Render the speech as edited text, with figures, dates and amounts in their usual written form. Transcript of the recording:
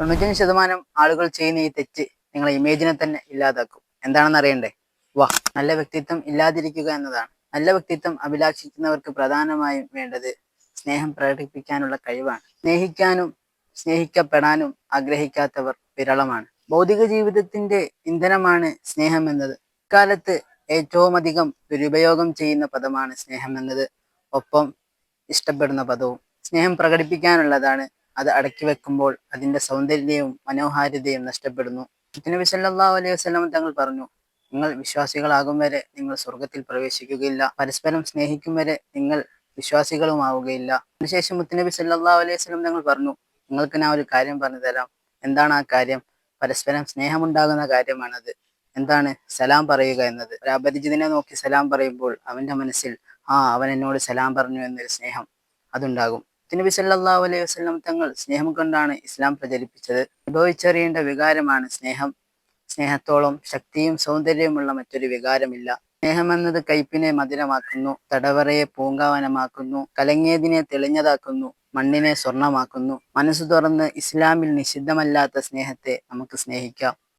95% ആളുകൾ ചെയ്യുന്ന ഈ തെറ്റ് നിങ്ങളെ ഇമേജിനെ തന്നെ ഇല്ലാതാക്കും. എന്താണെന്ന് അറിയണ്ടേ? വാ, നല്ല വ്യക്തിത്വം ഇല്ലാതിരിക്കുക എന്നതാണ്. നല്ല വ്യക്തിത്വം അഭിലാഷിക്കുന്നവർക്ക് പ്രധാനമായും വേണ്ടത് സ്നേഹം പ്രകടിപ്പിക്കാനുള്ള കഴിവാണ്. സ്നേഹിക്കാനും സ്നേഹിക്കപ്പെടാനും ആഗ്രഹിക്കാത്തവർ വിരളമാണ്. ഭൗതിക ജീവിതത്തിന്റെ ഇന്ധനമാണ് സ്നേഹം എന്നത്. ഇക്കാലത്ത് ഏറ്റവും അധികം ദുരുപയോഗം ചെയ്യുന്ന പദമാണ് സ്നേഹം എന്നത്. ഒപ്പം ഇഷ്ടപ്പെടുന്ന പദവും. സ്നേഹം പ്രകടിപ്പിക്കാനുള്ളതാണ്. അത് അടക്കി വെക്കുമ്പോൾ അതിന്റെ സൗന്ദര്യവും മനോഹാരിതയും നഷ്ടപ്പെടുന്നു. നബി സല്ലല്ലാഹു അലൈഹി വസല്ലം തങ്ങൾ പറഞ്ഞു, നിങ്ങൾ വിശ്വാസികളാകും വരെ നിങ്ങൾ സ്വർഗത്തിൽ പ്രവേശിക്കുകയില്ല. പരസ്പരം സ്നേഹിക്കും വരെ നിങ്ങൾ വിശ്വാസികളുമാവുകയില്ല. അതിനുശേഷം മുത്തുനബി സല്ലല്ലാഹു അലൈഹി വസല്ലം തങ്ങൾ പറഞ്ഞു, നിങ്ങൾക്ക് ഞാൻ ഒരു കാര്യം പറഞ്ഞു തരാം. എന്താണ് ആ കാര്യം? പരസ്പരം സ്നേഹമുണ്ടാകുന്ന കാര്യമാണത്. എന്താണ്? സലാം പറയുക എന്നത്. ഒരു അപരിചിതനെ നോക്കി സലാം പറയുമ്പോൾ അവന്റെ മനസ്സിൽ അവൻ എന്നോട് സലാം പറഞ്ഞു എന്നൊരു സ്നേഹം അതുണ്ടാകും. നബി സല്ലല്ലാഹു അലൈഹി വസല്ലം തങ്ങൾ സ്നേഹം കൊണ്ടാണ് ഇസ്ലാം പ്രചരിപ്പിച്ചത്. അനുഭവിച്ചറിയേണ്ട വികാരമാണ് സ്നേഹം. സ്നേഹത്തോളം ശക്തിയും സൗന്ദര്യമുള്ള മറ്റൊരു വികാരമില്ല. സ്നേഹം എന്നത് കയ്പിനെ മധുരമാക്കുന്നു, തടവറയെ പൂങ്കാവനമാക്കുന്നു, കലങ്ങിയതിനെ തെളിഞ്ഞതാക്കുന്നു, മണ്ണിനെ സ്വർണമാക്കുന്നു. മനസ്സ് തുറന്ന് ഇസ്ലാമിൽ നിഷിദ്ധമല്ലാത്ത സ്നേഹത്തെ നമുക്ക് സ്നേഹിക്കാം.